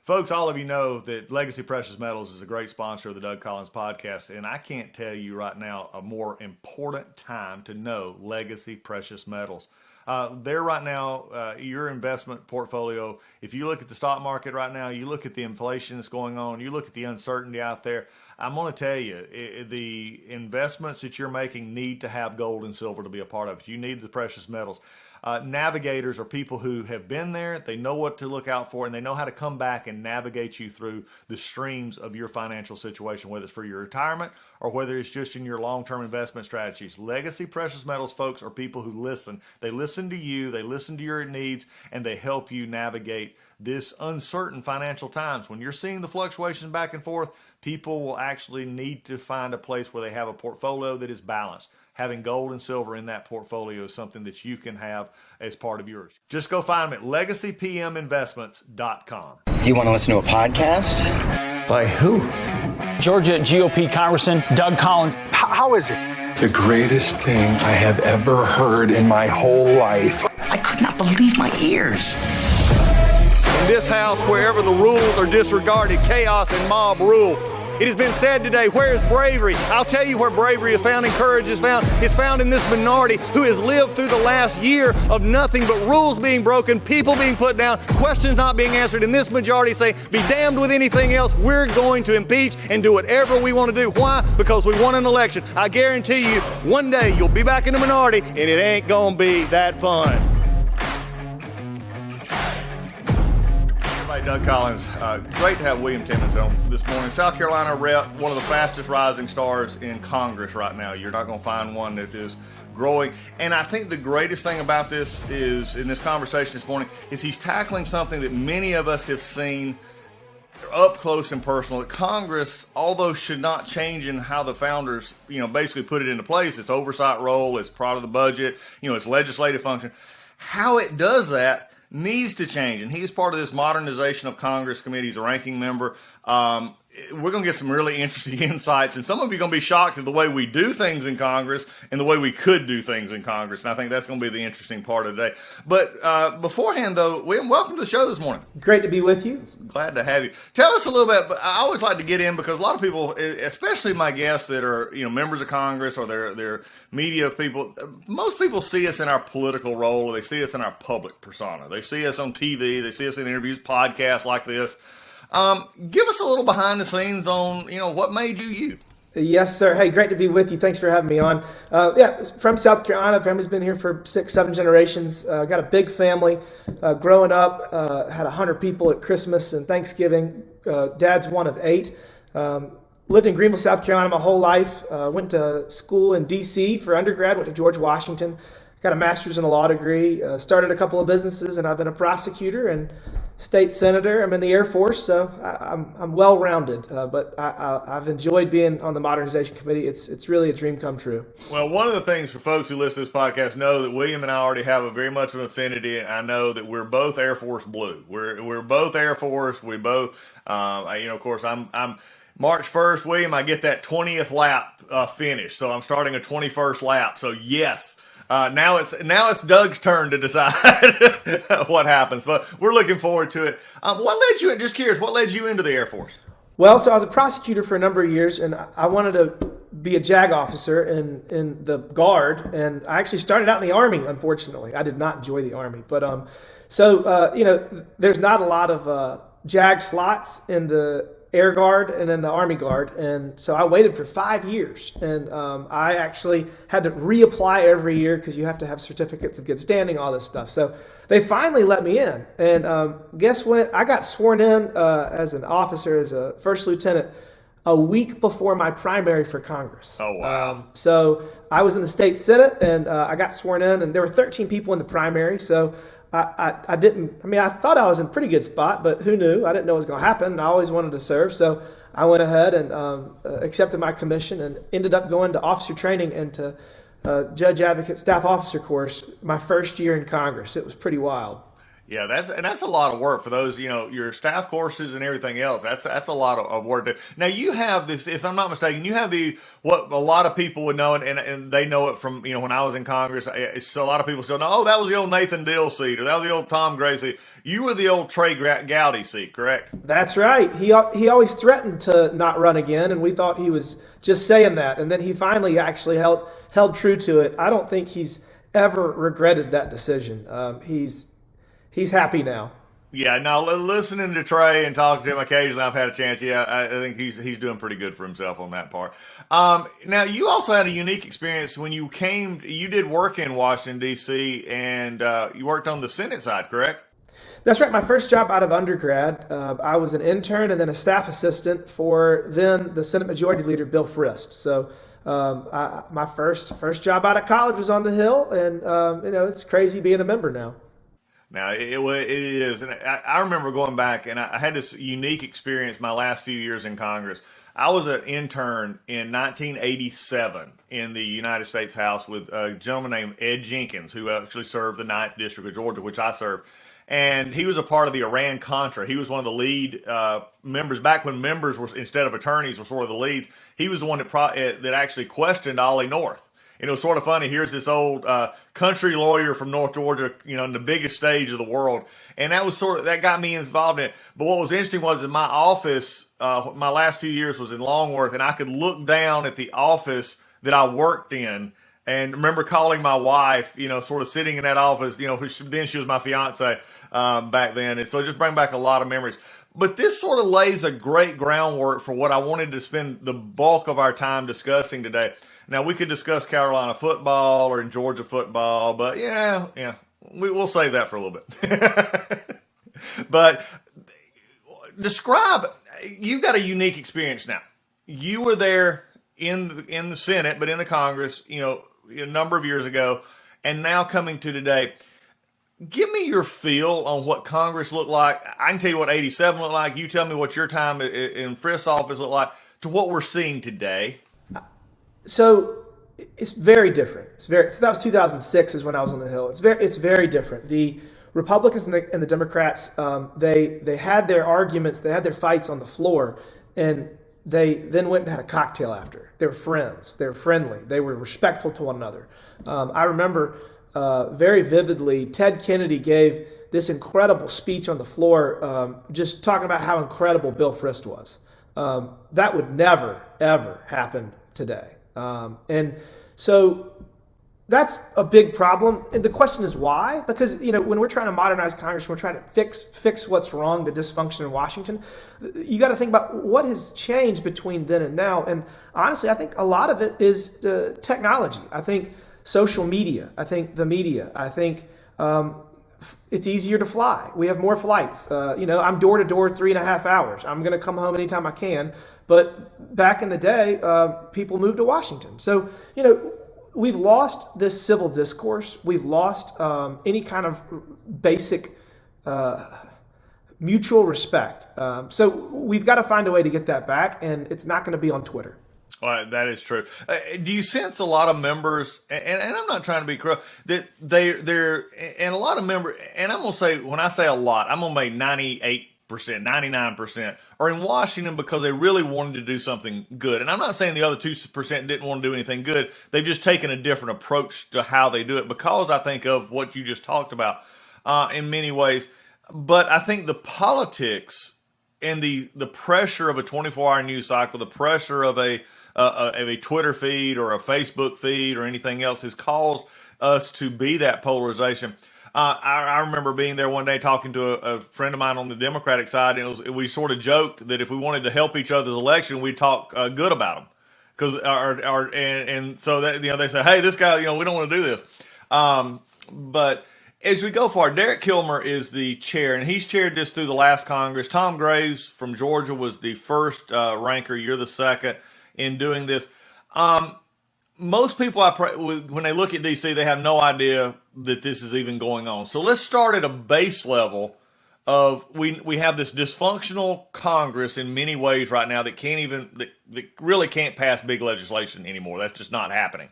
Folks, all of you know that Legacy Precious Metals is a great sponsor of the Doug Collins podcast, and I can't tell you right now a more important time to know Legacy Precious Metals. There right now, your investment portfolio, if you look at the stock market right now, you look at the inflation that's going on, you look at the uncertainty out there, I'm going to tell you, the investments that you're making need to have gold and silver to be a part of it. You need the precious metals. Navigators are people who have been there, they know what to look out for, and they know how to come back and navigate you through the streams of your financial situation, whether it's for your retirement or whether it's just in your long-term investment strategies. Legacy Precious Metals folks are people who listen. They listen to you, they listen to your needs, and they help you navigate this uncertain financial times. When you're seeing the fluctuations back and forth, people will actually need to find a place where they have a portfolio that is balanced. Having gold and silver in that portfolio is something that you can have as part of yours. Just go find them at legacypminvestments.com. Do you want to listen to a podcast? By who? Georgia GOP Congressman Doug Collins. How is it? The greatest thing I have ever heard in my whole life. I could not believe my ears. In this house, wherever the rules are disregarded, chaos and mob rule. It has been said today, where is bravery? I'll tell you where bravery is found and courage is found. It's found in this minority who has lived through the last year of nothing but rules being broken, people being put down, questions not being answered, and this majority say, be damned with anything else. We're going to impeach and do whatever we want to do. Why? Because we won an election. I guarantee you, one day you'll be back in the minority and it ain't gonna be that fun. Doug Collins, great to have William Timmons on this morning. South Carolina rep, one of the fastest rising stars in Congress right now. You're not going to find one that is growing. And I think the greatest thing about this is, in this conversation this morning, is he's tackling something that many of us have seen up close and personal. That Congress, although should not change in how the founders, basically put it into place, its oversight role, its part of the budget, its legislative function, how it does that needs to change, and he's part of this Modernization of Congress committee. He's a ranking member. We're going to get some really interesting insights, and some of you are going to be shocked at the way we do things in Congress and the way we could do things in Congress, and I think that's going to be the interesting part of the day. But beforehand, though, William, welcome to the show this morning. Great to be with you. Glad to have you. Tell us a little bit. I always like to get in because a lot of people, especially my guests that are members of Congress or they're media people, most people see us in our political role, or they see us in our public persona. They see us on TV, they see us in interviews, podcasts like this. Give us a little behind the scenes on, what made you you. Yes, sir. Hey, great to be with you. Thanks for having me on. From South Carolina. Family's been here for 6-7 generations. Got a big family. Growing up, had 100 people at Christmas and Thanksgiving. Dad's one of 8. Lived in Greenville, South Carolina my whole life. Went to school in D.C. for undergrad. Went to George Washington. Got a master's in a law degree. Started a couple of businesses, and I've been a prosecutor and state senator. I'm in the Air Force, so I'm well-rounded. But I've enjoyed being on the Modernization Committee. It's really a dream come true. Well, one of the things for folks who listen to this podcast know that William and I already have a very much of an affinity, and I know that we're both Air Force blue. We're both Air Force. We both, of course, I'm March 1st, William. I get that 20th lap finish, so I'm starting a 21st lap. So yes. Now it's Doug's turn to decide what happens, but we're looking forward to it. What led you? Just curious, what led you into the Air Force? Well, so I was a prosecutor for a number of years, and I wanted to be a JAG officer in the Guard, and I actually started out in the Army. Unfortunately, I did not enjoy the Army, but there's not a lot of JAG slots in the Air Guard and then the Army Guard, and so I waited for 5 years, and I actually had to reapply every year because you have to have certificates of good standing, all this stuff. So they finally let me in, and guess when? I got sworn in as an officer, as a first lieutenant, a week before my primary for Congress. Oh, wow. So I was in the state Senate, and I got sworn in, and there were 13 people in the primary, so I thought I was in a pretty good spot, but who knew? I didn't know what was going to happen. I always wanted to serve, so I went ahead and accepted my commission and ended up going to officer training and to Judge Advocate Staff Officer course my first year in Congress. It was pretty wild. Yeah, that's a lot of work for those, your staff courses and everything else. That's a lot of work. Now you have this, if I'm not mistaken, you have what a lot of people would know, and they know it from, when I was in Congress. So a lot of people still know, oh, that was the old Nathan Dill seat, or that was the old Tom Gray seat. You were the old Trey Gowdy seat, correct? That's right. He always threatened to not run again, and we thought he was just saying that, and then he finally actually held true to it. I don't think he's ever regretted that decision. He's happy now. Yeah, now listening to Trey and talking to him occasionally, I've had a chance. Yeah, I think he's doing pretty good for himself on that part. Now, you also had a unique experience when you did work in Washington, D.C., and you worked on the Senate side, correct? That's right. My first job out of undergrad, I was an intern and then a staff assistant for then the Senate Majority Leader, Bill Frist. So my first job out of college was on the Hill, and it's crazy being a member now. Now, it is, and I remember going back, and I had this unique experience my last few years in Congress. I was an intern in 1987 in the United States House with a gentleman named Ed Jenkins, who actually served the 9th District of Georgia, which I served. And he was a part of the Iran-Contra. He was one of the lead members. Back when members were, instead of attorneys, were sort of the leads, he was the one that actually questioned Ollie North. And it was sort of funny. Here's this old country lawyer from North Georgia, in the biggest stage of the world. And that got me involved in it. But what was interesting was in my office, my last few years was in Longworth, and I could look down at the office that I worked in and remember calling my wife, sort of sitting in that office, then she was my fiance back then. And so it just brought back a lot of memories. But this sort of lays a great groundwork for what I wanted to spend the bulk of our time discussing today. Now, we could discuss Carolina football or Georgia football, but we'll save that for a little bit. But you've got a unique experience now. You were there in the Senate, but in the Congress, a number of years ago, and now coming to today. Give me your feel on what Congress looked like. I can tell you what 87 looked like. You tell me what your time in Frist's office looked like to what we're seeing today. So it's very different. So that was 2006 is when I was on the Hill. It's very different. The Republicans and the Democrats, they had their arguments, they had their fights on the floor, and they then went and had a cocktail after. They were friends. They were friendly. They were respectful to one another. I remember very vividly, Ted Kennedy gave this incredible speech on the floor, just talking about how incredible Bill Frist was. That would never, ever happen today. And so that's a big problem. And the question is why? Because, when we're trying to modernize Congress, we're trying to fix what's wrong, the dysfunction in Washington, you got to think about what has changed between then and now. And honestly, I think a lot of it is technology. I think social media. I think the media. I think it's easier to fly. We have more flights. I'm door to door 3.5 hours. I'm going to come home anytime I can. But back in the day, people moved to Washington. So, we've lost this civil discourse. We've lost any kind of basic mutual respect. So we've got to find a way to get that back, and it's not going to be on Twitter. Well, that is true. Do you sense a lot of members, and I'm not trying to be cruel, that they're and a lot of members, and I'm going to say, when I say a lot, I'm going to make 98%, 99% are in Washington because they really wanted to do something good. And I'm not saying the other 2% didn't want to do anything good. They've just taken a different approach to how they do it because I think of what you just talked about in many ways. But I think the politics and the pressure of a 24-hour news cycle, the pressure of a Twitter feed or a Facebook feed or anything else has caused us to be that polarization. I remember being there one day talking to a friend of mine on the Democratic side, and we sort of joked that if we wanted to help each other's election, we'd talk good about them, because and so that they say, hey, this guy, we don't want to do this. But as we go forward, Derek Kilmer is the chair, and he's chaired this through the last Congress. Tom Graves from Georgia was the first ranker. You're the second in doing this. Most people, when they look at D.C., they have no idea that this is even going on. So let's start at a base level of we have this dysfunctional Congress in many ways right now that that really can't pass big legislation anymore. That's just not happening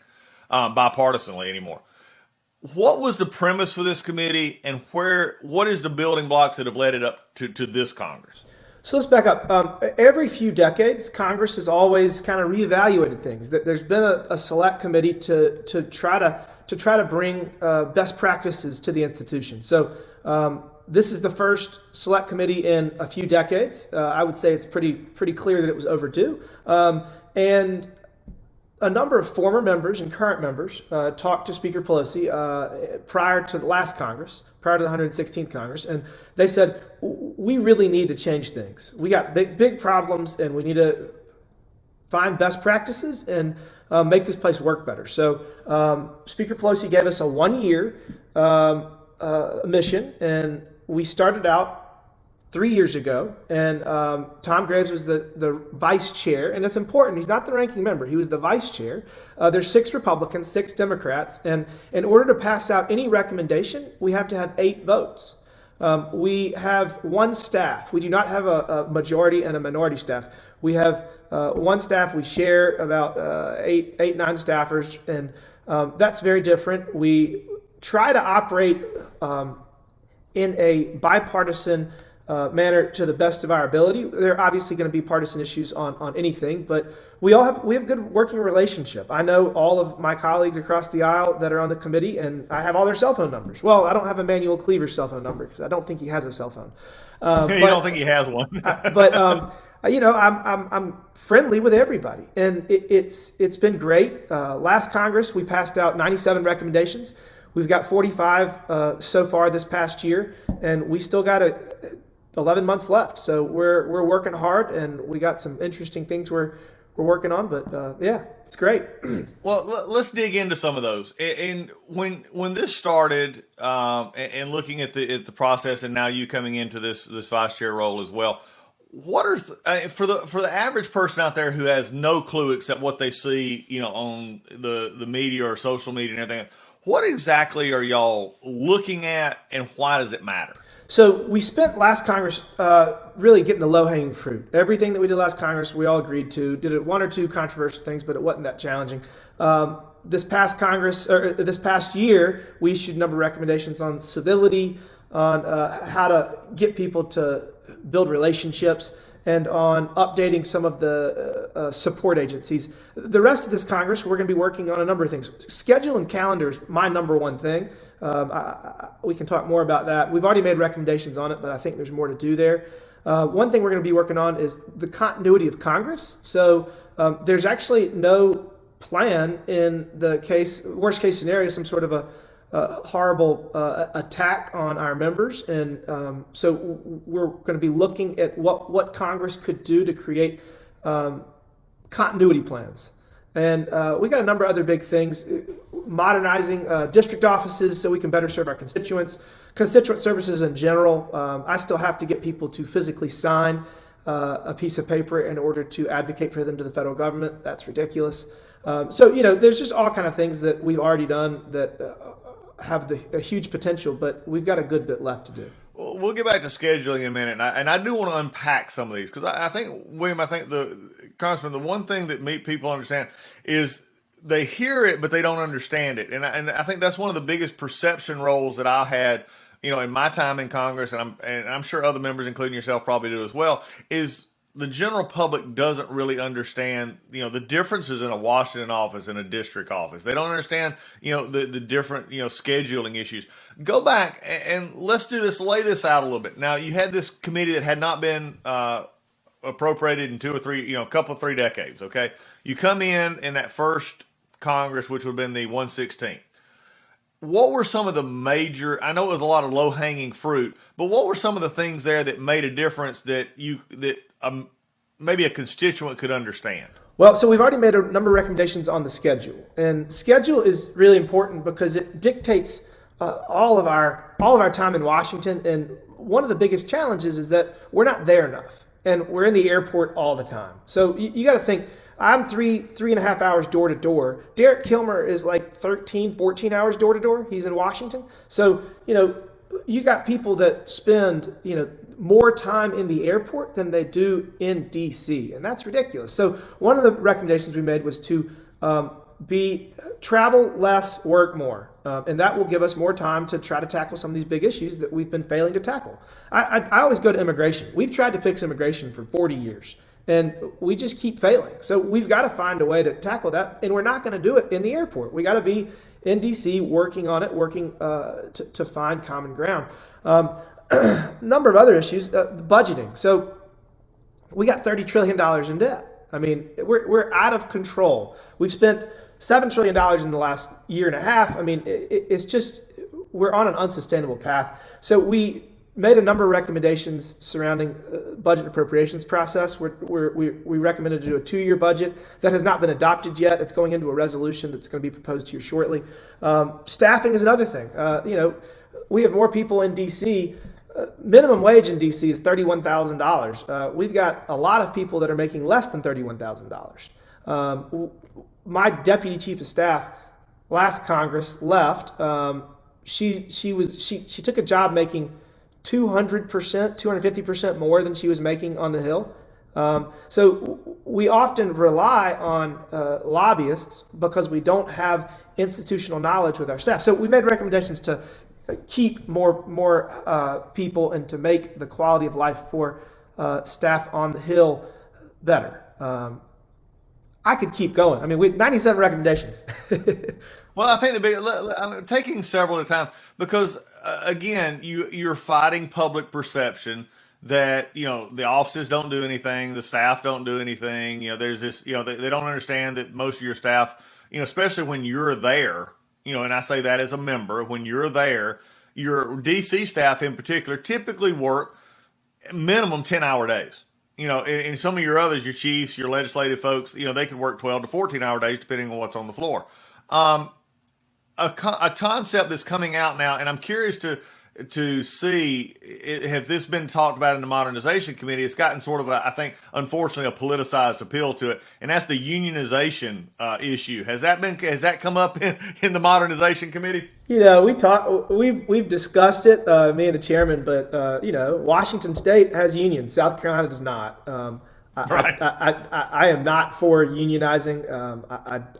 bipartisanly anymore. what was the premise for this committee, and what is the building blocks that have led it up to this Congress? So let's back up. Every few decades, Congress has always kind of reevaluated things. There's been a select committee to try to bring best practices to the institution. So this is the first select committee in a few decades. I would say it's pretty clear that it was overdue. And a number of former members and current members talked to Speaker Pelosi prior to the last Congress, prior to the 116th Congress, and they said, we really need to change things. We got big problems, and we need to find best practices and make this place work better. So Speaker Pelosi gave us a 1-year mission, and we started out 3 years ago, and Tom Graves was the vice chair, and it's important. He's not the ranking member. He was the vice chair. There's 6 Republicans, 6 Democrats, and in order to pass out any recommendation, we have to have 8 votes. We have 1 staff. We do not have a majority and a minority staff. We have 1 staff. We share about 9 staffers, and that's very different. We try to operate in a bipartisan manner to the best of our ability. There are obviously going to be partisan issues on anything, but we have good working relationship. I know all of my colleagues across the aisle that are on the committee, and I have all their cell phone numbers. Well, I don't have Emmanuel Cleaver's cell phone number because I don't think he has a cell phone. You don't think he has one? I'm friendly with everybody, and it's been great. Last Congress, we passed out 97 recommendations. We've got 45 so far this past year, and we still got 11 months left. So we're working hard, and we got some interesting things we're working on. But yeah, it's great. Well, let's dig into some of those. And when this started, and looking at the process, and now you coming into this vice chair role as well, what are for the average person out there who has no clue except what they see, on the media or social media and everything? What exactly are y'all looking at, and why does it matter? So we spent last Congress really getting the low-hanging fruit. Everything that we did last Congress, we all agreed to. Did it 1 or 2 controversial things, but it wasn't that challenging. This past Congress, or this past year, we issued a number of recommendations on civility, on how to get people to build relationships, and on updating some of the support agencies. The rest of this Congress, we're going to be working on a number of things. Schedule and calendar is my number one thing. We can talk more about that. We've already made recommendations on it, but I think there's more to do there. One thing we're going to be working on is the continuity of Congress. So there's actually no plan in the worst case scenario, some sort of a horrible attack on our members, and so we're going to be looking at what Congress could do to create continuity plans. And we got a number of other big things: modernizing district offices so we can better serve our constituents, constituent services in general. I still have to get people to physically sign a piece of paper in order to advocate for them to the federal government. That's ridiculous. So there's just all kind of things that we've already done that have a huge potential, but we've got a good bit left to do. Well, we'll get back to scheduling in a minute, and I do want to unpack some of these, because I think, William, Congressman, the one thing that people understand is they hear it, but they don't understand it. And I think that's one of the biggest perception roles that I had, in my time in Congress, and I'm sure other members, including yourself, probably do as well, is the general public doesn't really understand, the differences in a Washington office and a district office. They don't understand, the different, scheduling issues. Go back and let's do this, lay this out a little bit. Now, you had this committee that had not been appropriated in 2 or 3, a couple of 3 decades, okay? You come in that first Congress, which would have been the 116th. What were some of the major, I know it was a lot of low-hanging fruit, but what were some of the things there that made a difference that maybe a constituent could understand? Well, so we've already made a number of recommendations on the schedule, and schedule is really important because it dictates all of our time in Washington. And one of the biggest challenges is that we're not there enough, and we're in the airport all the time. So you got to think. I'm 3.5 hours door to door. Derek Kilmer is like 13, 14 hours door to door. He's in Washington. So, you got people that spend, more time in the airport than they do in DC, and that's ridiculous. So one of the recommendations we made was to be travel less, work more. And that will give us more time to try to tackle some of these big issues that we've been failing to tackle. I always go to immigration. We've tried to fix immigration for 40 years, and we just keep failing. So we've got to find a way to tackle that, and we're not going to do it in the airport. We got to be in D.C. working on it, working to find common ground. Number of other issues, budgeting. So we got $30 trillion in debt. I mean, we're out of control. We've spent $7 trillion in the last year and a half. I mean, it's just, we're on an unsustainable path. So we made a number of recommendations surrounding budget appropriations process. We recommended to do a 2-year budget that has not been adopted yet. It's going into a resolution that's going to be proposed here shortly. Staffing is another thing. We have more people in D.C. Minimum wage in D.C. is $31,000. We've got a lot of people that are making less than $31,000. My deputy chief of staff last Congress left. She took a job making 200%, 250% more than she was making on the Hill. So we often rely on lobbyists because we don't have institutional knowledge with our staff. So we made recommendations to keep more people and to make the quality of life for staff on the Hill better. I could keep going. I mean, we 97 recommendations. Well, I think I'm taking several at a time because, again, you're fighting public perception that, the offices don't do anything, the staff don't do anything. There's this, they don't understand that most of your staff, especially when you're there, and I say that as a member, when you're there, your DC staff in particular typically work minimum 10-hour days. And some of your others, your chiefs, your legislative folks, they can work 12 to 14-hour days depending on what's on the floor. A concept that's coming out now, and I'm curious to see, has this been talked about in the Modernization Committee? It's gotten sort of I think, unfortunately, a politicized appeal to it, and that's the unionization issue. Has that come up in the Modernization Committee? We've discussed it, me and the chairman, but Washington State has unions, South Carolina does not. Right. I am not for unionizing.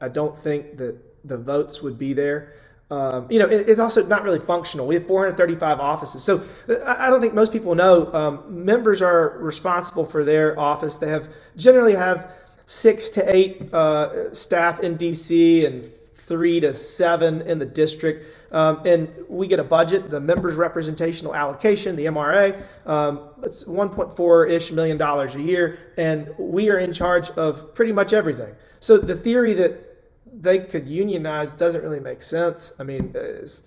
I don't think that the votes would be there. It's also not really functional. We have 435 offices. So I don't think most people know members are responsible for their office. They generally have 6 to 8 staff in DC and 3 to 7 in the district. And we get a budget, the members' representational allocation, the MRA. It's $1.4-ish million a year. And we are in charge of pretty much everything. So the theory that they could unionize doesn't really make sense. I mean,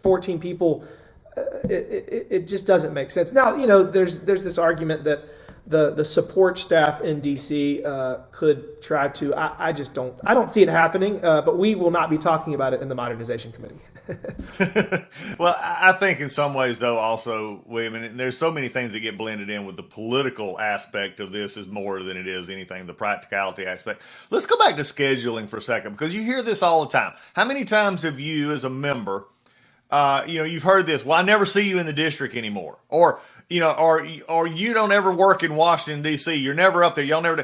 14 people, it just doesn't make sense. Now, there's this argument that the support staff in DC could try to. I don't see it happening. But we will not be talking about it in the Modernization Committee. Well, I think in some ways, though, also, William, and there's so many things that get blended in with the political aspect of this is more than it is anything, the practicality aspect. Let's go back to scheduling for a second, because you hear this all the time. How many times have you, as a member, you've heard this, well, I never see you in the district anymore, or you don't ever work in Washington, D.C., you're never up there, y'all never do.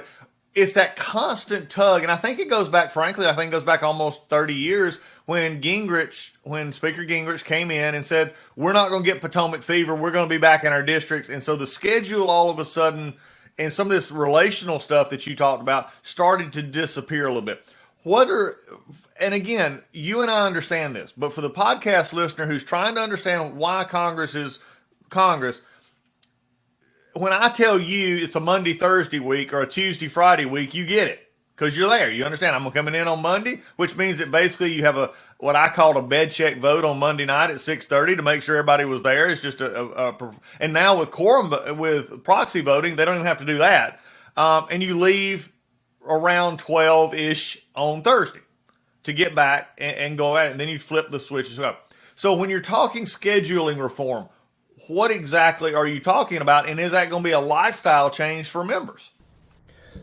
It's that constant tug, and I think it goes back, frankly, almost 30 years when Speaker Gingrich came in and said, we're not going to get Potomac fever, we're going to be back in our districts. And so the schedule all of a sudden, and some of this relational stuff that you talked about, started to disappear a little bit. And again, you and I understand this, but for the podcast listener who's trying to understand why Congress is Congress, when I tell you it's a Monday, Thursday week or a Tuesday, Friday week, you get it because you're there. You understand I'm coming in on Monday, which means that basically you have what I called a bed check vote on Monday night at 6:30 to make sure everybody was there. It's just and now with with proxy voting, they don't even have to do that. And you leave around 12-ish on Thursday to get back and go at it. And then you flip the switches up. So when you're talking scheduling reform, what exactly are you talking about? And is that going to be a lifestyle change for members?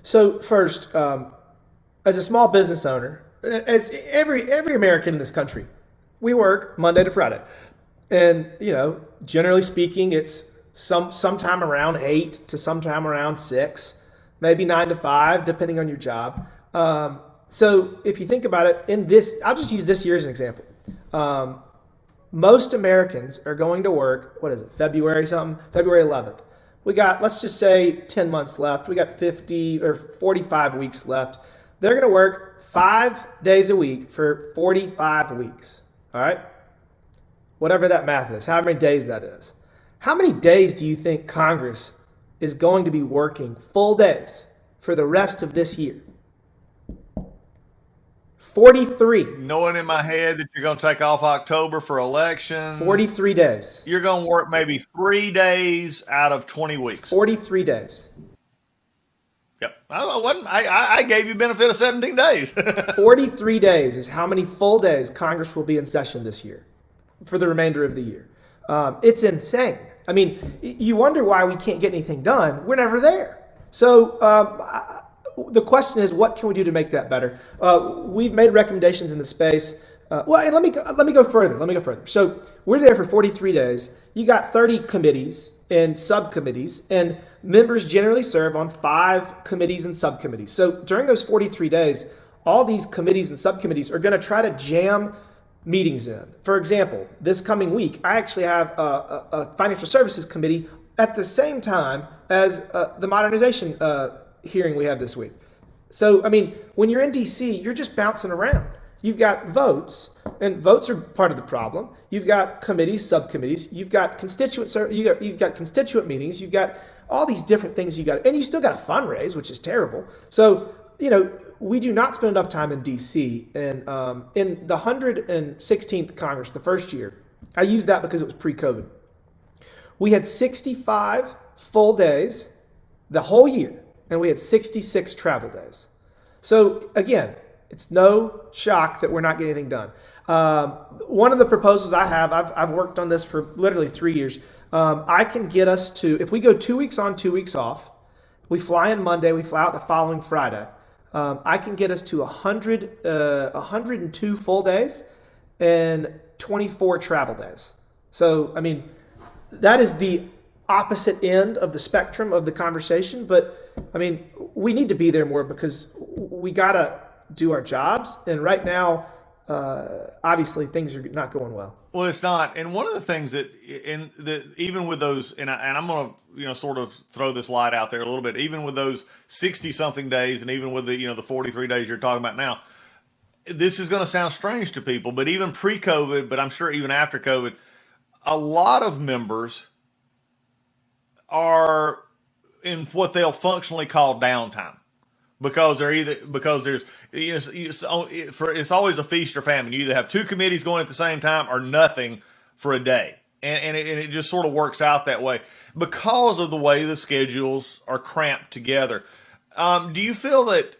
So first, as a small business owner, as every American in this country, we work Monday to Friday. And, generally speaking, it's sometime around 8 to sometime around 6, maybe 9 to 5, depending on your job. So if you think about it, I'll just use this year as an example. Most Americans are going to work, what is it, February 11th. We got, let's just say 10 months left. We got 50 or 45 weeks left. They're going to work 5 days a week for 45 weeks. All right? Whatever that math is, however many days that is. How many days do you think Congress is going to be working full days for the rest of this year? 43. Knowing in my head that you're going to take off October for elections. 43 days. You're going to work maybe 3 days out of 20 weeks. 43 days. Yep. I gave you benefit of 17 days. 43 days is how many full days Congress will be in session this year for the remainder of the year. It's insane. I mean, you wonder why we can't get anything done. We're never there. So the question is, what can we do to make that better? We've made recommendations in the space. And let me go further. So we're there for 43 days. You got 30 committees and subcommittees, and members generally serve on 5 committees and subcommittees. So during those 43 days, all these committees and subcommittees are going to try to jam meetings in. For example, this coming week, I actually have a financial services committee at the same time as the modernization hearing we have this week. So, I mean, when you're in DC, you're just bouncing around. You've got votes, and votes are part of the problem. You've got committees, subcommittees. You've got you've got constituent meetings. You've got all these different things and you still got to fundraise, which is terrible. So, we do not spend enough time in DC. And in the 116th Congress, the first year, I used that because it was pre-COVID. We had 65 full days the whole year, and we had 66 travel days. So again, it's no shock that we're not getting anything done. One of the proposals I have, I've worked on this for literally 3 years. I can get us to, if we go 2 weeks on, 2 weeks off, we fly in Monday, we fly out the following Friday. I can get us to 102 full days and 24 travel days. So, I mean, that is the opposite end of the spectrum of the conversation. But, I mean, we need to be there more because we got to do our jobs. And right now, obviously, things are not going well. Well, it's not. And one of the things that, even with those, and I'm going to, sort of throw this light out there a little bit, even with those 60-something days and even with the 43 days you're talking about now, this is going to sound strange to people, but even pre-COVID, but I'm sure even after COVID, a lot of members are in what they'll functionally call downtime. Because there's it's always a feast or famine. You either have 2 committees going at the same time or nothing for a day, and it just sort of works out that way because of the way the schedules are cramped together. Do you feel that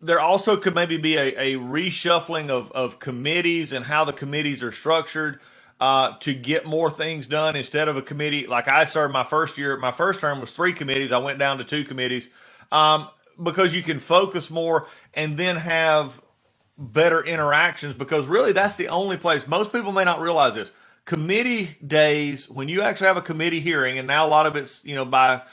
there also could maybe be a reshuffling of committees and how the committees are structured to get more things done instead of a committee? Like I served my first year, my first term was 3 committees. I went down to 2 committees. Because you can focus more and then have better interactions, because really that's the only place. Most people may not realize this. Committee days, when you actually have a committee hearing, and now a lot of it's, by,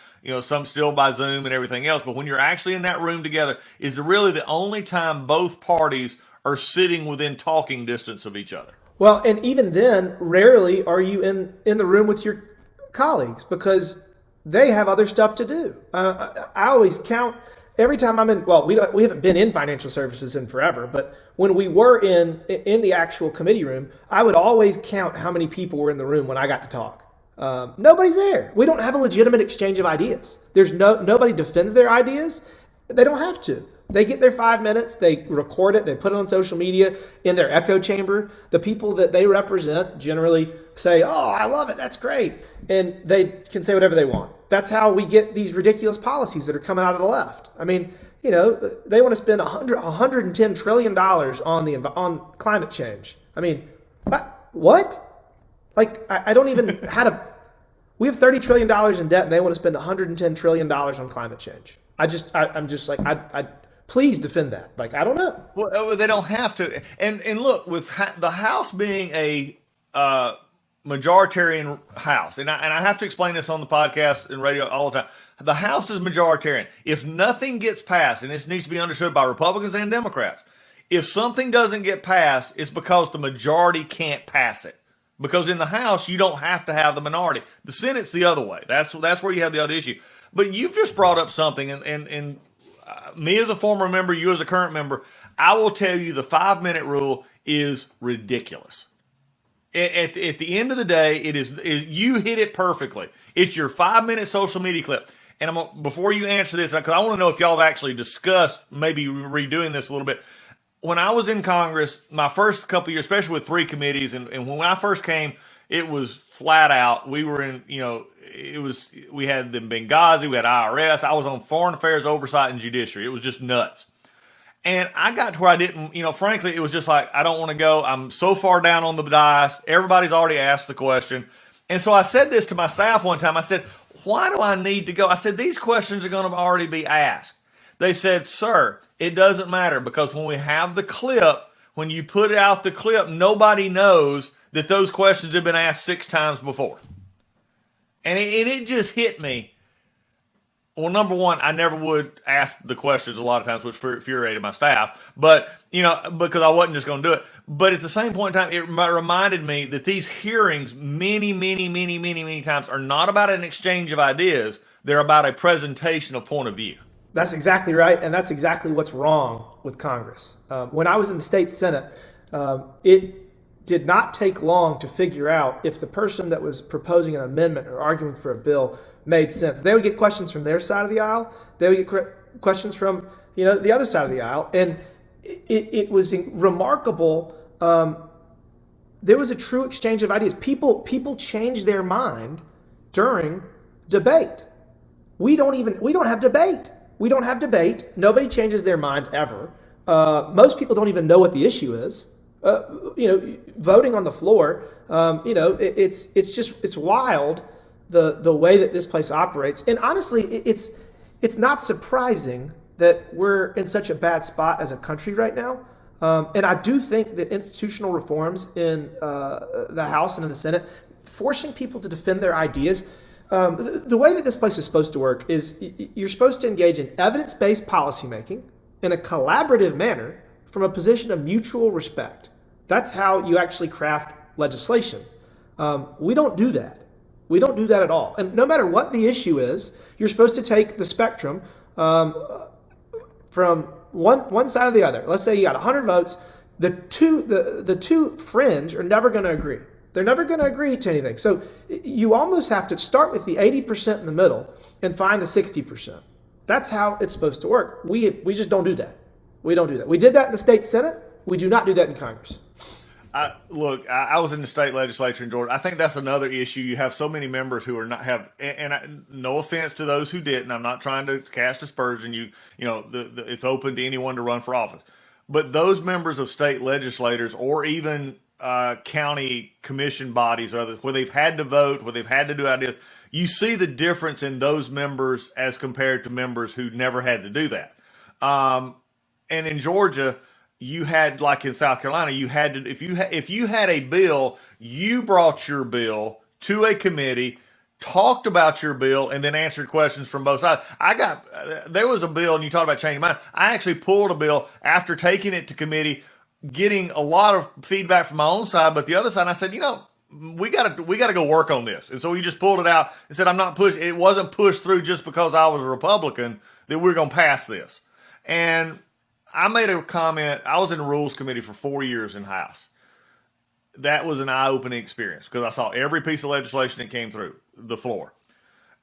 some still by Zoom and everything else, but when you're actually in that room together is really the only time both parties are sitting within talking distance of each other. Well, and even then, rarely are you in the room with your colleagues because they have other stuff to do. I always count. Every time I'm in, well, we haven't been in financial services in forever, but when we were in the actual committee room, I would always count how many people were in the room when I got to talk. Nobody's there. We don't have a legitimate exchange of ideas. Nobody defends their ideas. They don't have to. They get their 5 minutes, they record it, they put it on social media in their echo chamber. The people that they represent generally say, "Oh, I love it, that's great." And they can say whatever they want. That's how we get these ridiculous policies that are coming out of the left. I mean, they want to spend $110 trillion on climate change. I mean, what? Like, I don't even we have $30 trillion in debt and they want to spend $110 trillion on climate change. I'm just like, please defend that. Like, I don't know. Well, they don't have to. And look, with the House being a majoritarian House, and I have to explain this on the podcast and radio all the time. The House is majoritarian. If nothing gets passed, and this needs to be understood by Republicans and Democrats, If something doesn't get passed, it's because the majority can't pass it. Because in the House, you don't have to have the minority. The Senate's the other way. That's where you have the other issue. But you've just brought up something, and me as a former member, you as a current member, I will tell you the 5-minute rule is ridiculous. At the end of the day, you hit it perfectly. It's your 5-minute social media clip. And before you answer this, because I want to know if y'all have actually discussed maybe redoing this a little bit. When I was in Congress, my first couple of years, especially with 3 committees, and when I first came, it was flat out. We were in, we had the Benghazi, we had IRS. I was on Foreign Affairs, Oversight, and Judiciary. It was just nuts. And I got to where I didn't, frankly, it was just like, I don't want to go. I'm so far down on the dais. Everybody's already asked the question. And so I said this to my staff one time. I said, why do I need to go? I said, these questions are going to already be asked. They said, sir, it doesn't matter, because when we have the clip, when you put out the clip, nobody knows that those questions have been asked 6 times before. And it just hit me. Well, number one, I never would ask the questions a lot of times, which infuriated my staff. But, because I wasn't just going to do it. But at the same point in time, it reminded me that these hearings many times are not about an exchange of ideas. They're about a presentation of point of view. That's exactly right, and that's exactly what's wrong with Congress. When I was in the state Senate, it did not take long to figure out if the person that was proposing an amendment or arguing for a bill made sense. They would get questions from their side of the aisle. They would get questions from the other side of the aisle, and it was remarkable. There was a true exchange of ideas. People change their mind during debate. We don't have debate. We don't have debate. Nobody changes their mind ever. Most people don't even know what the issue is. Voting on the floor, it's wild the way that this place operates. And honestly, it's not surprising that we're in such a bad spot as a country right now. And I do think that institutional reforms in the House and in the Senate, forcing people to defend their ideas. The way that this place is supposed to work is you're supposed to engage in evidence-based policymaking in a collaborative manner from a position of mutual respect. That's how you actually craft legislation. We don't do that. We don't do that at all. And no matter what the issue is, you're supposed to take the spectrum from one side or the other. Let's say you got 100 votes. The two fringe are never going to agree. They're never going to agree to anything. So you almost have to start with the 80% in the middle and find the 60%. That's how it's supposed to work. We just don't do that. We don't do that. We did that in the state Senate. We do not do that in Congress. I was in the state legislature in Georgia. I think that's another issue. You have so many members who are not have, and no offense to those who didn't. I'm not trying to cast aspersion. It's open to anyone to run for office. But those members of state legislators or even county commission bodies or others, where they've had to vote, where they've had to do ideas, you see the difference in those members as compared to members who never had to do that. And in Georgia, you had, like in South Carolina, you had to, if you had a bill, you brought your bill to a committee, talked about your bill, and then answered questions from both sides. There was a bill, and you talked about changing mine. I actually pulled a bill after taking it to committee, getting a lot of feedback from my own side, but the other side, I said, we got to go work on this. And so we just pulled it out and said, it wasn't pushed through just because I was a Republican that we're going to pass this. And I made a comment. I was in the Rules Committee for 4 years in House. That was an eye-opening experience because I saw every piece of legislation that came through the floor.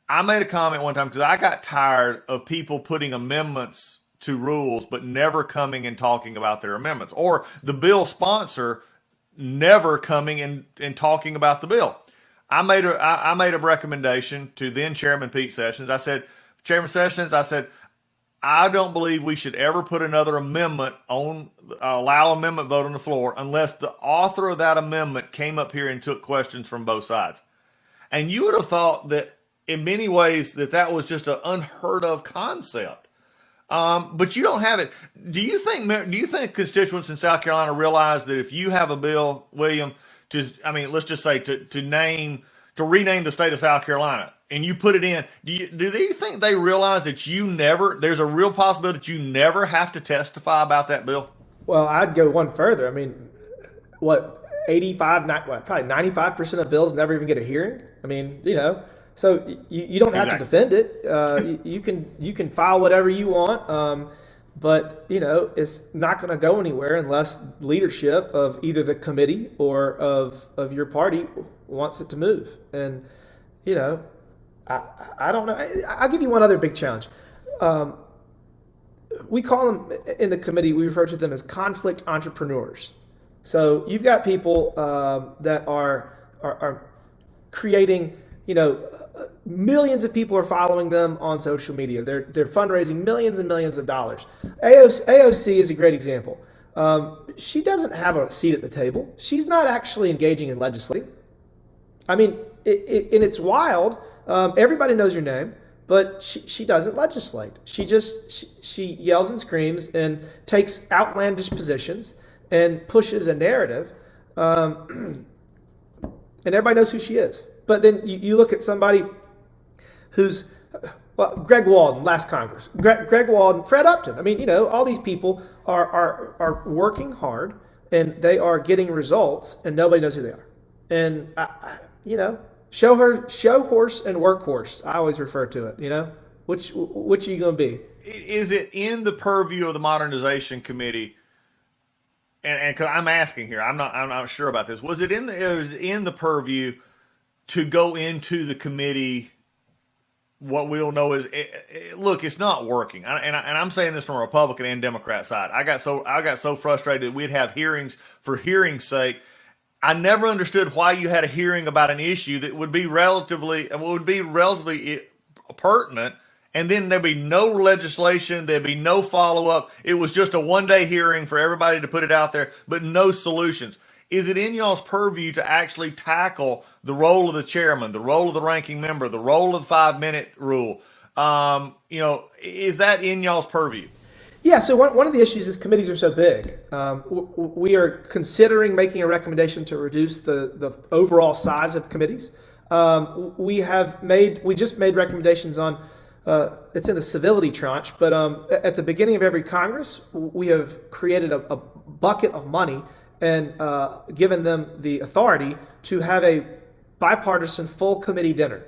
I made a comment one time because I got tired of people putting amendments to rules but never coming and talking about their amendments, or the bill sponsor never coming and talking about the bill. I made a recommendation to then Chairman Pete Sessions. I said, Chairman Sessions, I don't believe we should ever put another amendment allow amendment vote on the floor unless the author of that amendment came up here and took questions from both sides. And you would have thought that in many ways that was just an unheard of concept. But you don't have it. Do you think constituents in South Carolina realize that if you have a bill, William, let's just say to rename the state of South Carolina, and you put it in, do they think they realize that there's a real possibility that you never have to testify about that bill? Well, I'd go one further. I mean, what 85, probably 95% of bills never even get a hearing. I mean, so you don't have to defend it. You can file whatever you want, but it's not going to go anywhere unless leadership of either the committee or of your party wants it to move. And I don't know. I'll give you one other big challenge. We call them in the committee, we refer to them as conflict entrepreneurs. So you've got people that are creating, millions of people are following them on social media. They're fundraising millions and millions of dollars. AOC is a great example. She doesn't have a seat at the table. She's not actually engaging in legislating. I mean, and it's wild. Everybody knows her name, but she doesn't legislate. She yells and screams and takes outlandish positions and pushes a narrative, and everybody knows who she is. But then you look at somebody who's, Greg Walden, last Congress, Greg Walden, Fred Upton. I mean, all these people are working hard and they are getting results, and nobody knows who they are. And show horse and workhorse. I always refer to it. Which are you going to be? Is it in the purview of the Modernization Committee? And because I'm asking here, I'm not sure about this. Was it in the purview to go into the committee? What we'll know is, look, it's not working, and I'm saying this from a Republican and Democrat side. I got so frustrated that we'd have hearings for hearing's sake. I never understood why you had a hearing about an issue that would be relatively pertinent, and then there'd be no legislation, there'd be no follow-up. It was just a one-day hearing for everybody to put it out there, but no solutions. Is it in y'all's purview to actually tackle the role of the chairman, the role of the ranking member, the role of the 5-minute rule? Is that in y'all's purview? Yeah, so one of the issues is committees are so big. We are considering making a recommendation to reduce the overall size of committees. We just made recommendations on, it's in the civility tranche, but at the beginning of every Congress, we have created a bucket of money and given them the authority to have a bipartisan full committee dinner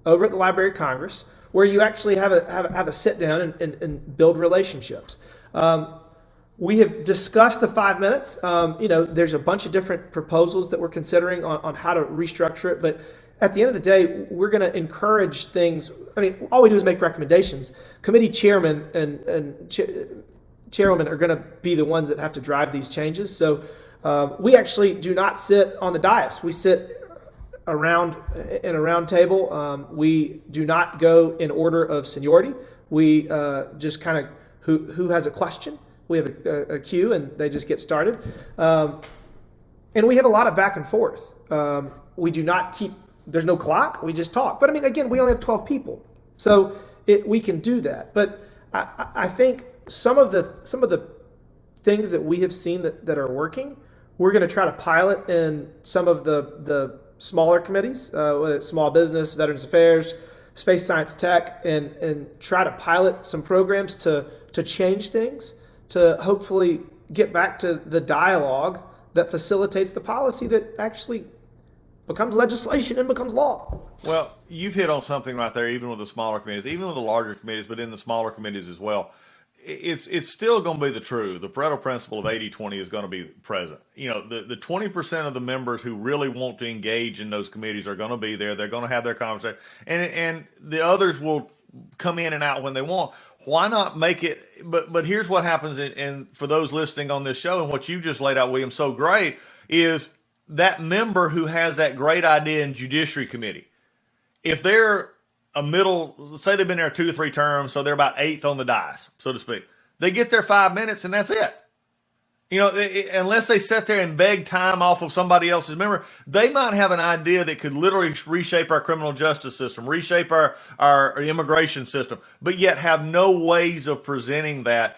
over at the Library of Congress, where you actually have a sit down and build relationships. We have discussed the 5 minutes. There's a bunch of different proposals that we're considering on how to restructure it, but at the end of the day, we're going to encourage things. I mean, all we do is make recommendations. Committee chairman and chairwomen are going to be the ones that have to drive these changes. So we actually do not sit on the dais. We sit around in a round table. We do not go in order of seniority. We just kind of who has a question. We have a queue, and they just get started. And we have a lot of back and forth. We do not keep. There's no clock. We just talk. But I mean, again, we only have 12 people, so we can do that. But I think some of the things that we have seen that are working, we're going to try to pilot in some of the smaller committees, whether it's small business, veterans affairs, space science tech, and try to pilot some programs to change things, to hopefully get back to the dialogue that facilitates the policy that actually becomes legislation and becomes law. Well, you've hit on something right there, even with the smaller committees, even with the larger committees, but in the smaller committees as well. It's still going to be the truth. The Pareto principle of 80-20 is going to be present. The 20% of the members who really want to engage in those committees are going to be there. They're going to have their conversation, and the others will come in and out when they want. Why not make it? But here's what happens, and for those listening on this show, and what you just laid out, William, so great, is that member who has that great idea in Judiciary Committee, if they're say they've been there 2 or 3 terms, so they're about 8th on the dice, so to speak. They get their 5 minutes, and that's it. Unless they sit there and beg time off of somebody else's member, they might have an idea that could literally reshape our criminal justice system, reshape our immigration system, but yet have no ways of presenting that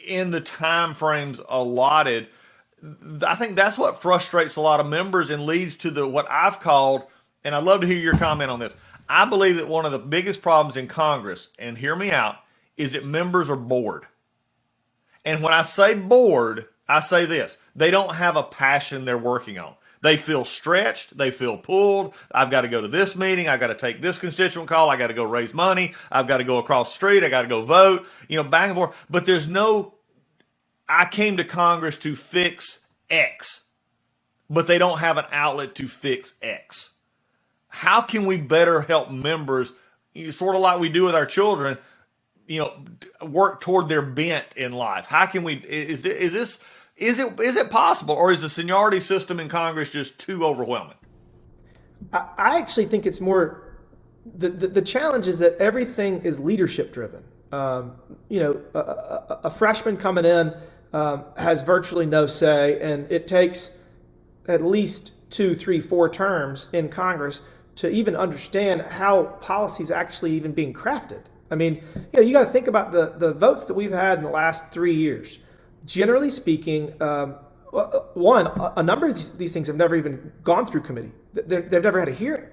in the time frames allotted. I think that's what frustrates a lot of members and leads to what I've called, and I'd love to hear your comment on this. I believe that one of the biggest problems in Congress, and hear me out, is that members are bored. And when I say bored, I say this: they don't have a passion they're working on. They feel stretched. They feel pulled. I've got to go to this meeting. I've got to take this constituent call. I got to go raise money. I've got to go across the street. I got to go vote, back and forth. But there's no, I came to Congress to fix X, but they don't have an outlet to fix X. How can we better help members, sort of like we do with our children, work toward their bent in life? How can we, is it possible, or is the seniority system in Congress just too overwhelming? I actually think it's more, the challenge is that everything is leadership driven. A freshman coming in has virtually no say, and it takes at least 2, 3, 4 terms in Congress to even understand how policies actually even being crafted. I mean, you got to think about the votes that we've had in the last 3 years. Generally speaking, a number of these things have never even gone through committee. They've never had a hearing.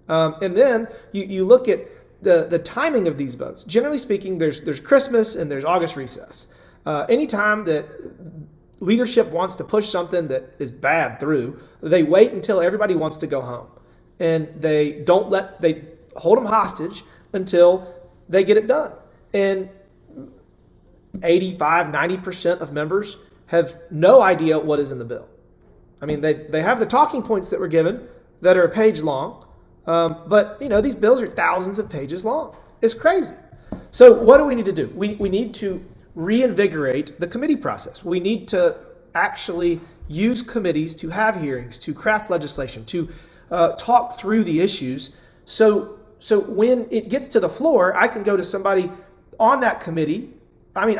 And then you look at the timing of these votes. Generally speaking, there's Christmas and there's August recess. Anytime that leadership wants to push something that is bad through, they wait until everybody wants to go home. And they hold them hostage until they get it done. And 85, 90% of members have no idea what is in the bill. I mean, they have the talking points that were given that are a page long, but these bills are thousands of pages long. It's crazy. So what do we need to do? We need to reinvigorate the committee process. We need to actually use committees to have hearings, to craft legislation, to talk through the issues. So when it gets to the floor, I can go to somebody on that committee. I mean,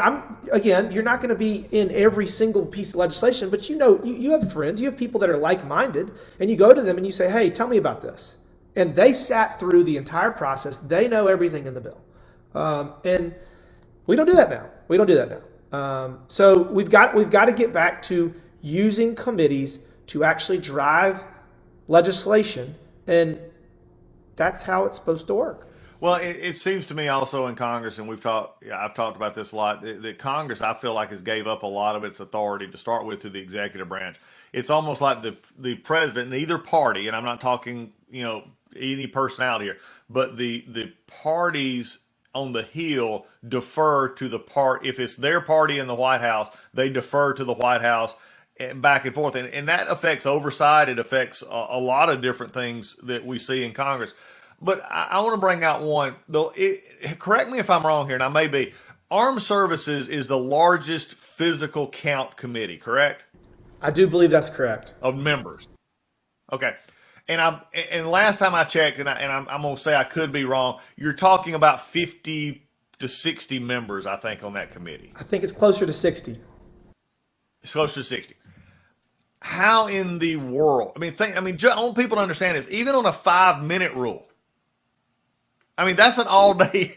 you're not going to be in every single piece of legislation, but you have friends, you have people that are like-minded, and you go to them and you say, hey, tell me about this. And they sat through the entire process. They know everything in the bill. And we don't do that now. So we've got to get back to using committees to actually drive legislation, and that's how it's supposed to work. Well, it seems to me also in Congress, and I've talked about this a lot, that Congress, I feel like, has gave up a lot of its authority to start with to the executive branch. It's almost like the president in either party, and I'm not talking, any personality here, but the parties on the Hill defer to the if it's their party in the White House, they defer to the White House back and forth. And that affects oversight. It affects a lot of different things that we see in Congress. But I want to bring out one, though. Correct me if I'm wrong here, and I may be. Armed Services is the largest physical count committee, correct? I do believe that's correct. Of members. Okay. And last time I checked, and I'm going to say I could be wrong, you're talking about 50 to 60 members, I think, on that committee. I think it's closer to 60. It's closer to 60. How in the world? I want people to understand this. Even on a 5-minute rule, that's an all-day,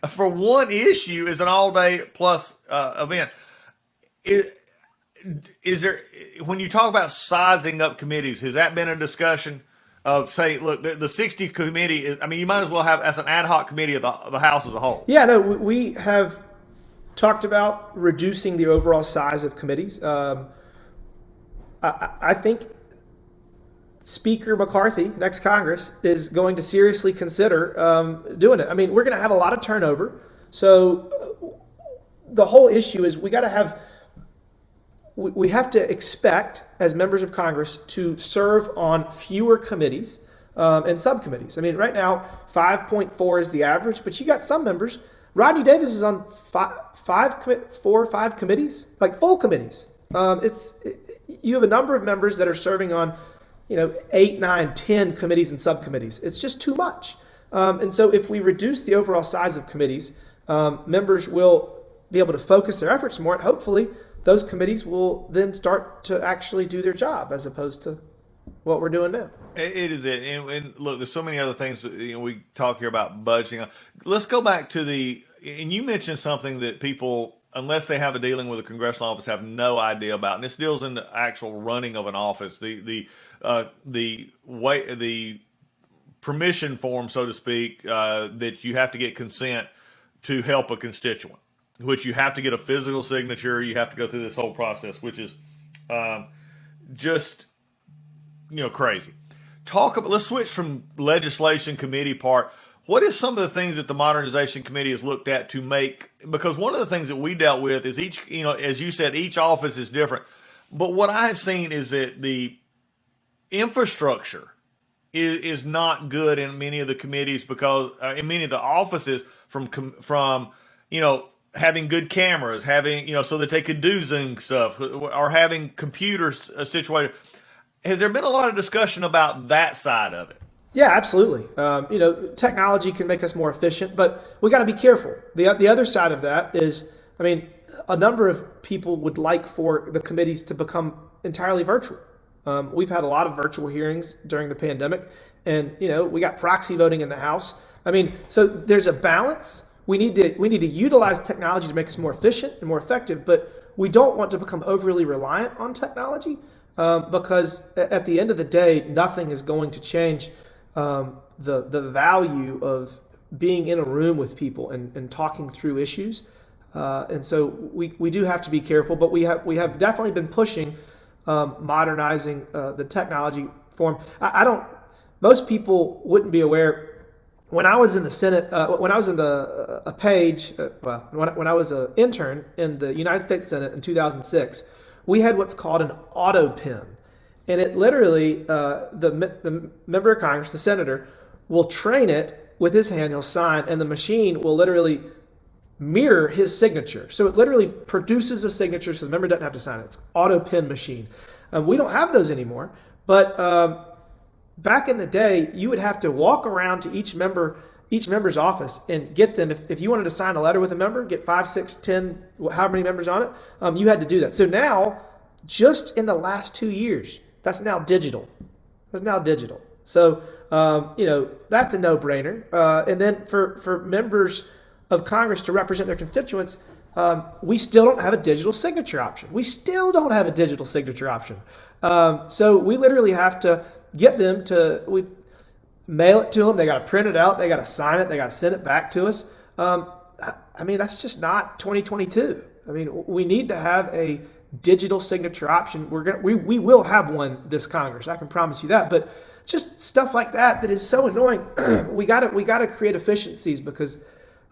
for one issue, is an all-day plus event. Is there, when you talk about sizing up committees, has that been a discussion of, say, look, the 60 committee is, you might as well have as an ad hoc committee of the House as a whole? Yeah, no, we have talked about reducing the overall size of committees. I think Speaker McCarthy, next Congress, is going to seriously consider doing it. We're going to have a lot of turnover. So the whole issue is we have to expect, as members of Congress, to serve on fewer committees and subcommittees. Right now, 5.4 is the average, but you got some members. Rodney Davis is on 4 or 5 committees, like full committees. You have a number of members that are serving on 8, 9, 10 committees and subcommittees. It's just too much. And so if we reduce the overall size of committees, members will be able to focus their efforts more, and hopefully those committees will then start to actually do their job as opposed to what we're doing now. It is it. And look, there's so many other things that, we talk here about budgeting. Let's go back to and you mentioned something that people, unless they have a dealing with a congressional office, have no idea about. And this deals in the actual running of an office, the permission form, so to speak, that you have to get consent to help a constituent. which you have to get a physical signature. You have to go through this whole process, which is just crazy. Let's switch from legislation committee part. What is some of the things that the Modernization Committee has looked at to make, because one of the things that we dealt with is each, as you said, each office is different. But what I have seen is that the infrastructure is not good in many of the committees, because in many of the offices from having good cameras, having, so that they could do Zoom stuff, or having computers situated. Has there been a lot of discussion about that side of it? Yeah, absolutely. Technology can make us more efficient, but we got to be careful. The other side of that is, a number of people would like for the committees to become entirely virtual. We've had a lot of virtual hearings during the pandemic, and we got proxy voting in the House. So there's a balance. We need to utilize technology to make us more efficient and more effective, but we don't want to become overly reliant on technology, because at the end of the day, nothing is going to change the value of being in a room with people and talking through issues. And so we do have to be careful, but we have definitely been pushing modernizing the technology form. Most people wouldn't be aware. When I was in the Senate, when I was in when I was an intern in the United States Senate in 2006, we had what's called an auto pen. And it literally, the member of Congress, the senator, will train it with his hand, he'll sign, and the machine will literally mirror his signature. So it literally produces a signature so the member doesn't have to sign it. It's auto pen machine. We don't have those anymore, but back in the day, you would have to walk around to each member's office and get them. If you wanted to sign a letter with a member, get 5, 6, 10, however many members on it, you had to do that. So now, just in the last 2 years, that's now digital. So, that's a no-brainer. And then for members of Congress to represent their constituents, we still don't have a digital signature option. So we literally have to get them we mail it to them. They got to print it out. They got to sign it. They got to send it back to us. That's just not 2022. We need to have a digital signature option. We will have one this Congress. I can promise you that. But just stuff like that is so annoying. we got to create efficiencies, because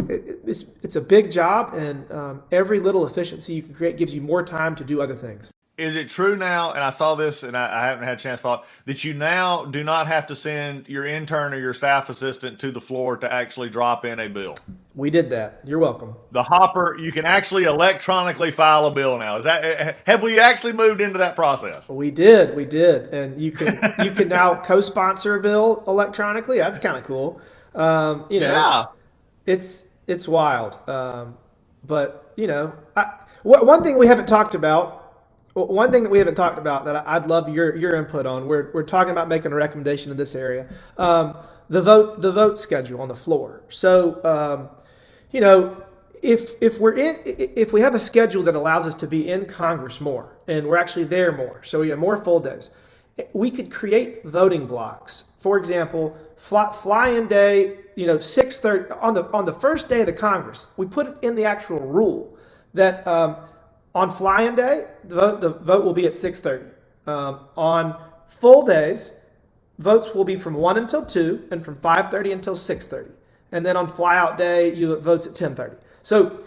it's a big job, and every little efficiency you can create gives you more time to do other things. Is it true now, and I saw this and I haven't had a chance to follow, that you now do not have to send your intern or your staff assistant to the floor to actually drop in a bill? We did that. You're welcome. The hopper, you can actually electronically file a bill now. Have we actually moved into that process? We did, and you can now co-sponsor a bill electronically. That's kind of cool. Yeah, it's wild. But one thing we haven't talked about. One thing that we haven't talked about that I'd love your input on. We're talking about making a recommendation in this area. The vote schedule on the floor. So if we have a schedule that allows us to be in Congress more, and we're actually there more, so we have more full days, we could create voting blocks. For example, fly-in day, 6:30 on the first day of the Congress. We put it in the actual rule that on fly-in day, the vote will be at 6:30. On full days, votes will be from 1 until 2 and from 5:30 until 6:30. And then on fly-out day, you votes at 10:30. So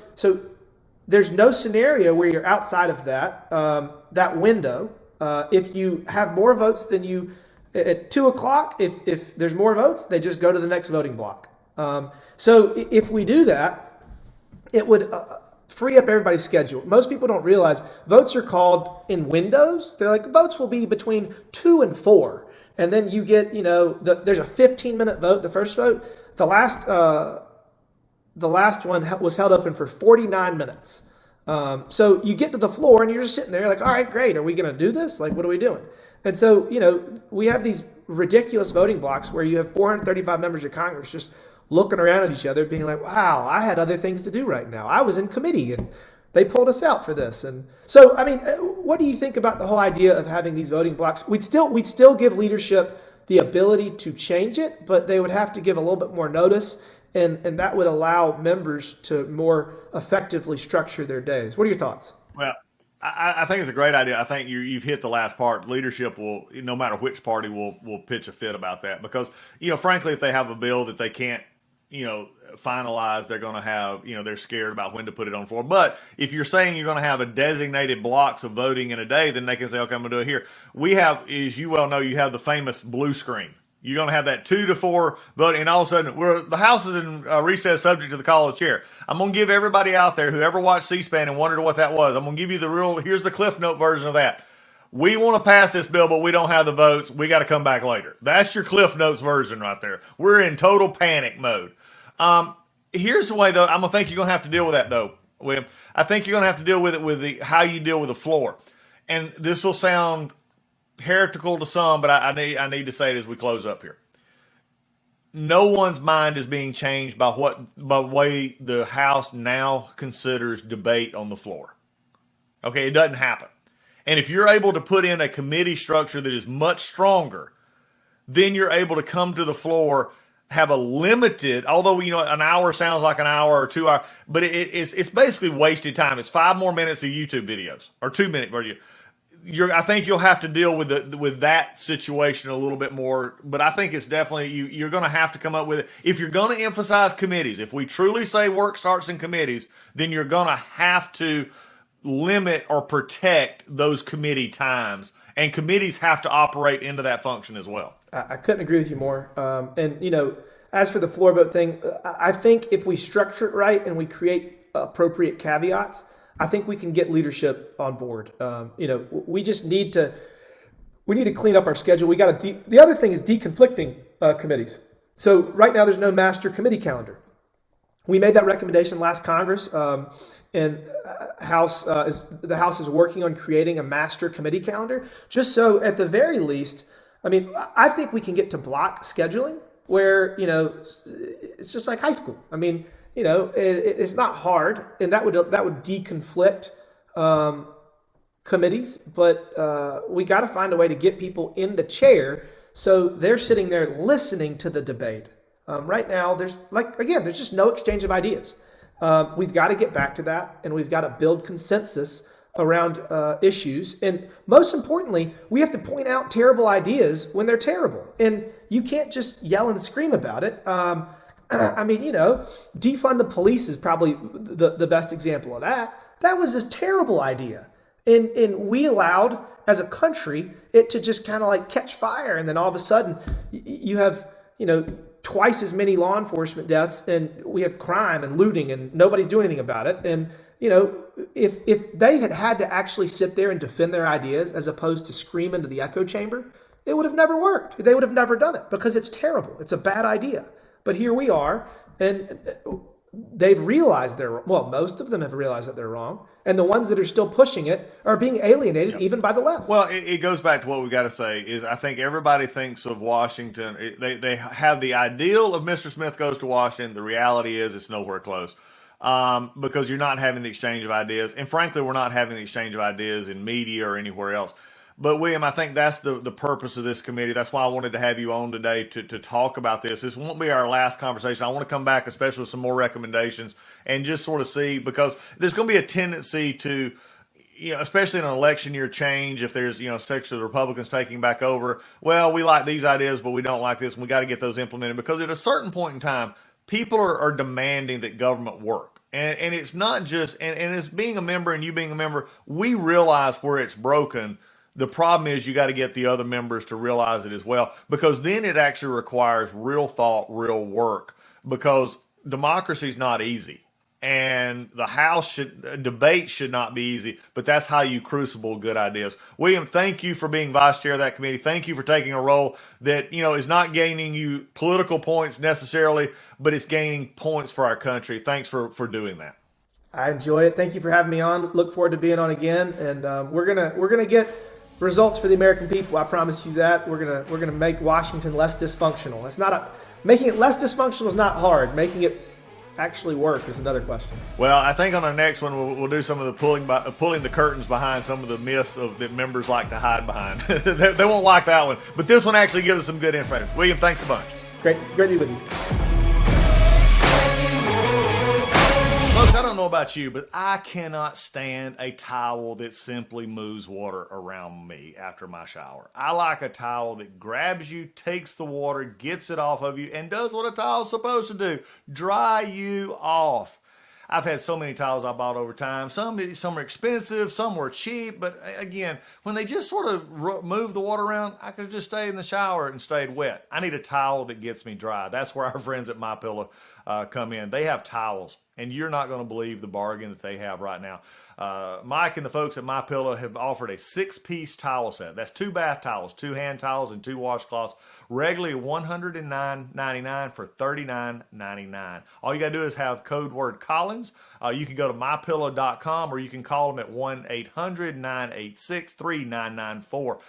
there's no scenario where you're outside of that window. If you have more votes than you at 2 o'clock, if there's more votes, they just go to the next voting block. So if we do that, it would free up everybody's schedule. Most people don't realize votes are called in windows. They're like, votes will be between 2 and 4. And then you get, there's a 15-minute vote, the first vote. The last one was held open for 49 minutes. So you get to the floor and you're just sitting there like, all right, great. Are we going to do this? Like, what are we doing? And so, we have these ridiculous voting blocks where you have 435 members of Congress just looking around at each other being like, wow, I had other things to do right now. I was in committee and they pulled us out for this. And so, what do you think about the whole idea of having these voting blocks? We'd still give leadership the ability to change it, but they would have to give a little bit more notice. and that would allow members to more effectively structure their days. What are your thoughts? Well, I think it's a great idea. I think you've hit the last part. Leadership will, no matter which party, will pitch a fit about that because, frankly, if they have a bill that they can't, finalize, they're going to have, they're scared about when to put it on the floor. But if you're saying you're going to have a designated blocks of voting in a day, then they can say, okay, I'm going to do it here. We have, as you well know, you have the famous blue screen. You're going to have that 2 to 4 voting, and all of a sudden, the House is in recess subject to the call of chair. I'm going to give everybody out there who ever watched C-SPAN and wondered what that was, I'm going to give you here's the Cliff Note version of that. We want to pass this bill, but we don't have the votes. We got to come back later. That's your Cliff Notes version right there. We're in total panic mode. Here's the way, though, I'm going to think you're going to have to deal with that, though, William. I think you're going to have to deal with it with how you deal with the floor. And this will sound heretical to some, but I need to say it as we close up here. No one's mind is being changed by the way the House now considers debate on the floor. Okay, it doesn't happen. And if you're able to put in a committee structure that is much stronger, then you're able to come to the floor, have a limited, although an hour sounds like an hour or 2 hours, but it's basically wasted time. It's 5 more minutes of YouTube videos or 2-minute video. I think you'll have to deal with that situation a little bit more, but I think it's definitely you're going to have to come up with it. If you're going to emphasize committees, if we truly say work starts in committees, then you're going to have to limit or protect those committee times, and committees have to operate into that function as well. I couldn't agree with you more. And as for the floor vote thing, I think if we structure it right and we create appropriate caveats, I think we can get leadership on board. We just need to clean up our schedule. The other thing is deconflicting committees. So right now there's no master committee calendar. We made that recommendation last Congress, and the House is working on creating a master committee calendar. Just so at the very least, I think we can get to block scheduling where it's just like high school. It's not hard, and that would deconflict committees, but we got to find a way to get people in the chair so they're sitting there listening to the debate. Right now, there's just no exchange of ideas. We've got to get back to that, and we've got to build consensus around issues. And most importantly, we have to point out terrible ideas when they're terrible. And you can't just yell and scream about it. Defund the police is probably the best example of that. That was a terrible idea. And we allowed, as a country, it to just kind of like catch fire. And then all of a sudden, you have, twice as many law enforcement deaths, and we have crime and looting, and nobody's doing anything about it. And, if they had to actually sit there and defend their ideas as opposed to scream into the echo chamber, it would have never worked. They would have never done it because it's terrible. It's a bad idea. But here we are, and they've realized most of them have realized that they're wrong. And the ones that are still pushing it are being alienated even by the left. Well, it goes back to what we got to say is I think everybody thinks of Washington. They have the ideal of Mr. Smith goes to Washington. The reality is it's nowhere close because you're not having the exchange of ideas. And frankly, we're not having the exchange of ideas in media or anywhere else. But William, I think that's the purpose of this committee. That's why I wanted to have you on today to talk about this. This won't be our last conversation. I want to come back, especially with some more recommendations, and just sort of see, because there's going to be a tendency to, especially in an election year change, if there's, especially the Republicans taking back over, well, we like these ideas, but we don't like this, and we got to get those implemented, because at a certain point in time, people are demanding that government work. And it's not just, and it's being a member and you being a member, we realize where it's broken. The problem is you got to get the other members to realize it as well, because then it actually requires real thought, real work, because democracy is not easy. And the House debate should not be easy, but that's how you crucible good ideas. William, thank you for being vice chair of that committee. Thank you for taking a role that, is not gaining you political points necessarily, but it's gaining points for our country. Thanks for doing that. I enjoy it. Thank you for having me on. Look forward to being on again. And we're gonna get results for the American people. I promise you that. We're gonna make Washington less dysfunctional. Making it less dysfunctional is not hard. Making it actually work is another question. Well, I think on our next one we'll do some of the pulling the curtains behind some of the myths that members like to hide behind. They won't like that one, but this one actually gives us some good information. William, thanks a bunch. Great to be with you. know about you, but I cannot stand a towel that simply moves water around me after my shower. I like a towel that grabs you, takes the water, gets it off of you, and does what a towel's supposed to do, dry you off. I've had so many towels I bought over time. Some are expensive, some were cheap, but again, when they just sort of move the water around, I could just stay in the shower and stayed wet. I need a towel that gets me dry. That's where our friends at MyPillow come in. They have towels, and you're not going to believe the bargain that they have right now. Mike and the folks at MyPillow have offered a 6-piece towel set. That's 2 bath towels, 2 hand towels, and 2 washcloths, regularly $109.99 for $39.99. All you got to do is have code word Collins. You can go to mypillow.com, or you can call them at 1-800-986-3994.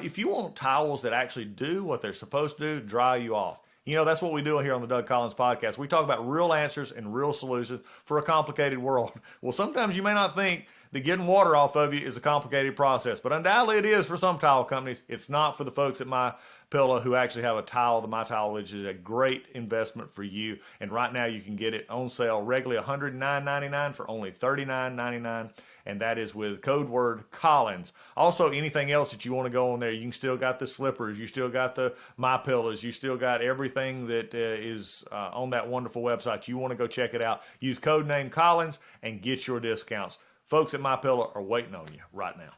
If you want towels that actually do what they're supposed to do, dry you off. You know, that's what we do here on the Doug Collins podcast. We talk about real answers and real solutions for a complicated world. Well, sometimes you may not think that getting water off of you is a complicated process, but undoubtedly it is for some towel companies. It's not for the folks at MyPillow who actually have a towel, the MyTowel, which is a great investment for you. And right now you can get it on sale regularly $109.99 for only $39.99. And that is with code word Collins. Also, anything else that you want to go on there, you can still got the slippers, you still got the MyPillows, you still got everything that is on that wonderful website. You want to go check it out. Use code name Collins and get your discounts. Folks at MyPillow are waiting on you right now.